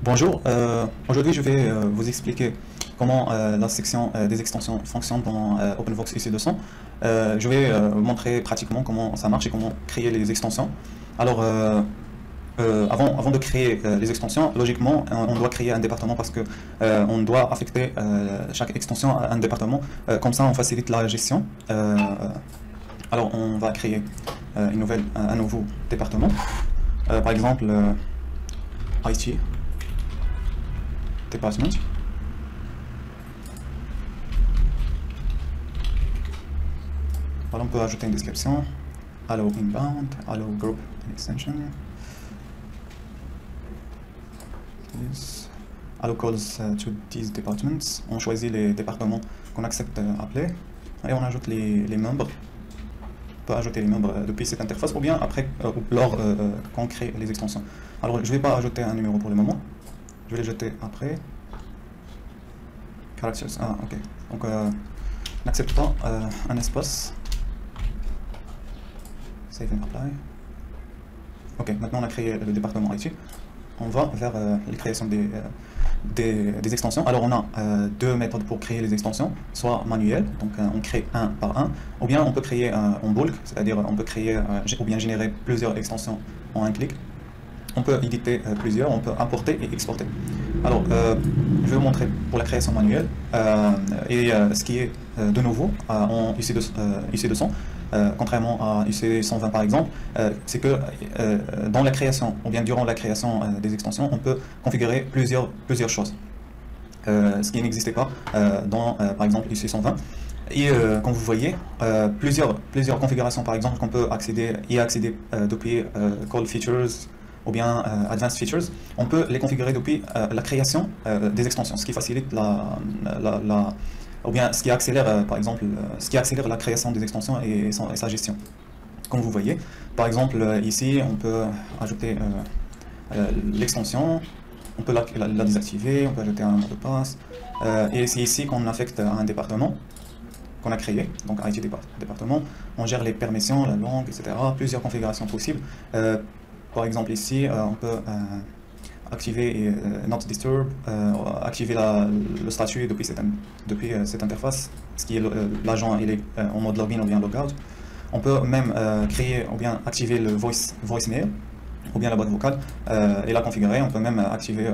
Bonjour, aujourd'hui je vais vous expliquer comment la section des extensions fonctionne dans OpenVox UC200. Je vais vous montrer pratiquement comment ça marche et comment créer les extensions. Alors, avant de créer les extensions, logiquement, on doit créer un département parce que on doit affecter chaque extension à un département. Comme ça, on facilite la gestion. Alors, on va créer un nouveau département. Par exemple, IT Department. Alors, on peut ajouter une description. Allow inbound, allow group and extension. Yes. Allow calls to these departments. On choisit les départements qu'on accepte appeler et on ajoute les membres. On peut ajouter les membres depuis cette interface ou bien après lors qu'on crée les extensions. Alors, je ne vais pas ajouter un numéro pour le moment. Je vais les jeter après. Characters. Ah, ok. Donc, n'accepte pas un espace. Save and apply. Ok, maintenant on a créé le département IT. On va vers la création des extensions. Alors, on a deux méthodes pour créer les extensions, soit manuel, donc on crée un par un, ou bien on peut créer en bulk, c'est-à-dire on peut créer ou bien générer plusieurs extensions en un clic. On peut éditer plusieurs, on peut importer et exporter. Alors, je vais vous montrer pour la création manuelle ce qui est de nouveau en UC200, contrairement à UC120 par exemple, c'est que dans la création ou bien durant la création des extensions, on peut configurer plusieurs choses, ce qui n'existait pas dans par exemple UC120. Et comme vous voyez, plusieurs configurations par exemple qu'on peut accéder depuis Call Features ou bien Advanced Features, on peut les configurer depuis la création des extensions, ce qui facilite ou bien ce qui accélère par exemple, ce qui accélère la création des extensions et sa gestion. Comme vous voyez, par exemple ici, on peut ajouter l'extension, on peut la désactiver, on peut ajouter un mot de passe, et c'est ici qu'on affecte un département qu'on a créé, donc IT département, on gère les permissions, la langue, etc., plusieurs configurations possibles. Par exemple ici, on peut activer Not Disturb, activer le statut depuis cette interface, ce qui est l'agent en mode login ou bien logout. On peut même créer ou bien activer le voicemail ou bien la boîte vocale et la configurer. On peut même activer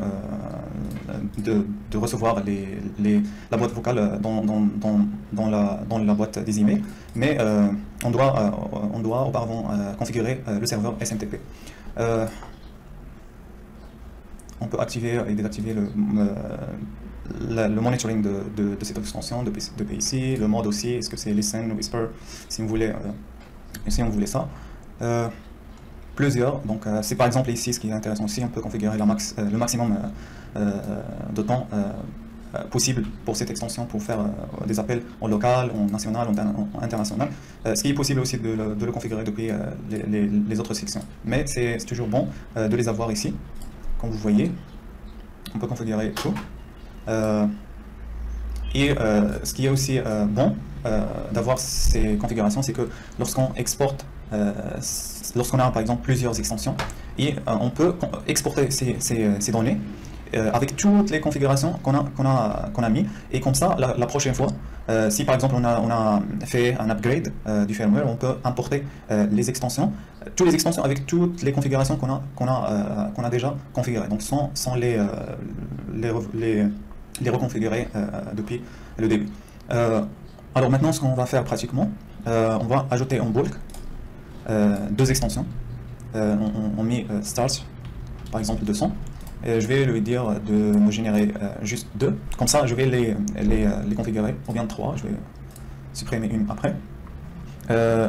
de recevoir la boîte vocale dans la boîte des emails, mais on doit auparavant configurer le serveur SMTP. On peut activer et désactiver le monitoring de cette extension depuis ici, le mode aussi, est-ce que c'est Listen, Whisper, si on voulait ça. Plusieurs, donc c'est par exemple ici ce qui est intéressant aussi, on peut configurer le maximum de temps possible pour cette extension pour faire des appels en local, en national, en international, ce qui est possible aussi de le configurer depuis les autres sections. Mais c'est toujours bon de les avoir ici, comme vous voyez, on peut configurer tout. Ce qui est aussi bon d'avoir ces configurations, c'est que lorsqu'on exporte, lorsqu'on a par exemple plusieurs extensions, et on peut exporter ces données avec toutes les configurations qu'on a mis, et comme ça la prochaine fois, si par exemple on a fait un upgrade du firmware, on peut importer les extensions, toutes les extensions avec toutes les configurations qu'on a déjà configurées, donc sans les reconfigurer depuis le début. Alors maintenant, ce qu'on va faire pratiquement, on va ajouter en bulk deux extensions. On met start, par exemple 200. Je vais lui dire de me générer juste deux. Comme ça, je vais les configurer. Ou bien 3, je vais supprimer une après.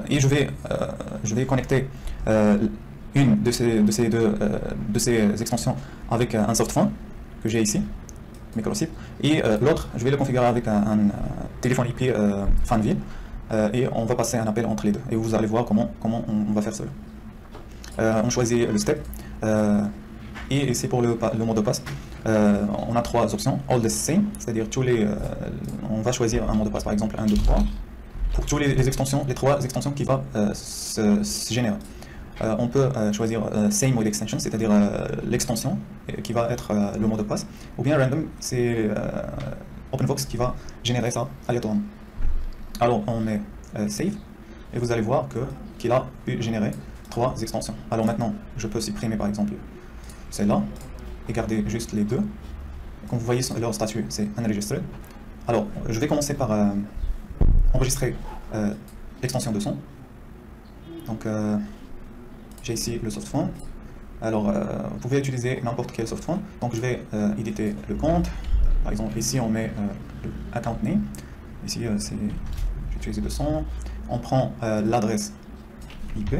Et je vais connecter une de ces extensions avec un softphone que j'ai ici, microchip, et l'autre, je vais le configurer avec un téléphone IP Fanville, et on va passer un appel entre les deux. Et vous allez voir comment on va faire cela. On choisit le step. Et c'est pour le mot de passe. On a trois options, all the same, c'est-à-dire on va choisir un mot de passe, par exemple 1, 2, 3, pour toutes les extensions, les trois extensions qui vont se générer. on peut choisir same with extension, c'est-à-dire l'extension qui va être le mot de passe, ou bien random, c'est OpenVox qui va générer ça aléatoirement. Alors on met save et vous allez voir qu'il a pu générer 3 extensions. Alors maintenant je peux supprimer par exemple celle-là et garder juste les deux. Comme vous voyez leur statut c'est unregistered. Alors je vais commencer par enregistrer l'extension de son. Donc j'ai ici le softphone. Alors vous pouvez utiliser n'importe quel softphone. Donc je vais éditer le compte. Par exemple ici on met le account name. Ici j'ai utilisé le son. On prend l'adresse IP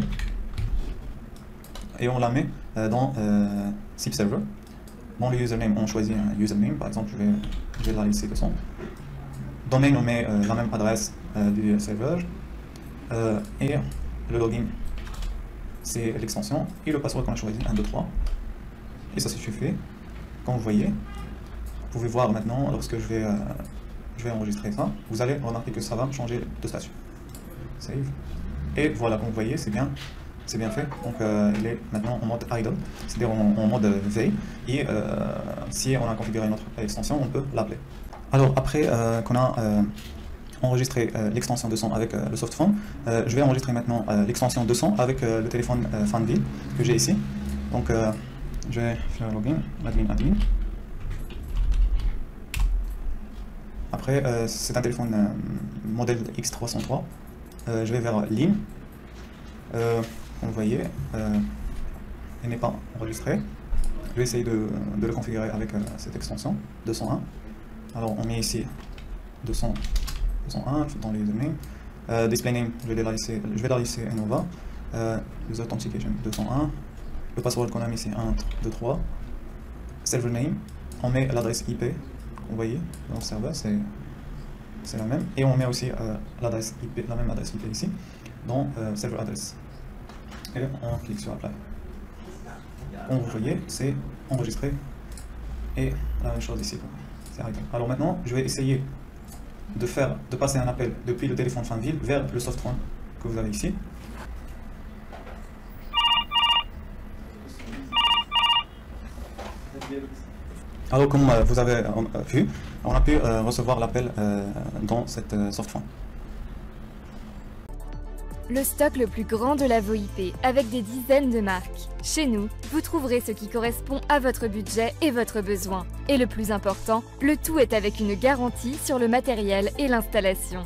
et on la met dans SIP server. Dans le username on choisit un username. Par exemple je vais la laisser de son. Domain on met la même adresse du serveur. Et le login c'est l'extension et le password qu'on a choisi 1, 2, 3 et ça suffit. Comme vous voyez, vous pouvez voir maintenant lorsque je vais enregistrer ça, vous allez remarquer que ça va changer de statut. Save. Et voilà, comme vous voyez, c'est bien fait. Donc il est maintenant en mode idle, c'est-à-dire en mode veille, et si on a configuré notre extension, on peut l'appeler. Alors après qu'on a enregistrer l'extension de son avec le softphone. Je vais enregistrer maintenant l'extension de son avec le téléphone Fanvil que j'ai ici. Donc je vais faire login, admin. Après c'est un téléphone modèle X303. Je vais vers Lim. Comme vous voyez, il n'est pas enregistré. Je vais essayer de le configurer avec cette extension 201. Alors on met ici 201 dans les domaines. Display name, je vais la laisser Innova. User authentication 201. Le password qu'on a mis c'est 1, 2, 3. Server name, on met l'adresse IP. Vous voyez, dans le serveur c'est la même. Et on met aussi l'adresse IP, la même adresse IP ici, dans server address. Et on clique sur Apply. Comme vous voyez, c'est enregistré. Et la même chose ici. Alors maintenant, je vais essayer de passer un appel depuis le téléphone Fanvil vers le softphone que vous avez ici. Alors comme vous avez vu, on a pu recevoir l'appel dans cette softphone. Le stock le plus grand de la VoIP, avec des dizaines de marques. Chez nous, vous trouverez ce qui correspond à votre budget et votre besoin. Et le plus important, le tout est avec une garantie sur le matériel et l'installation.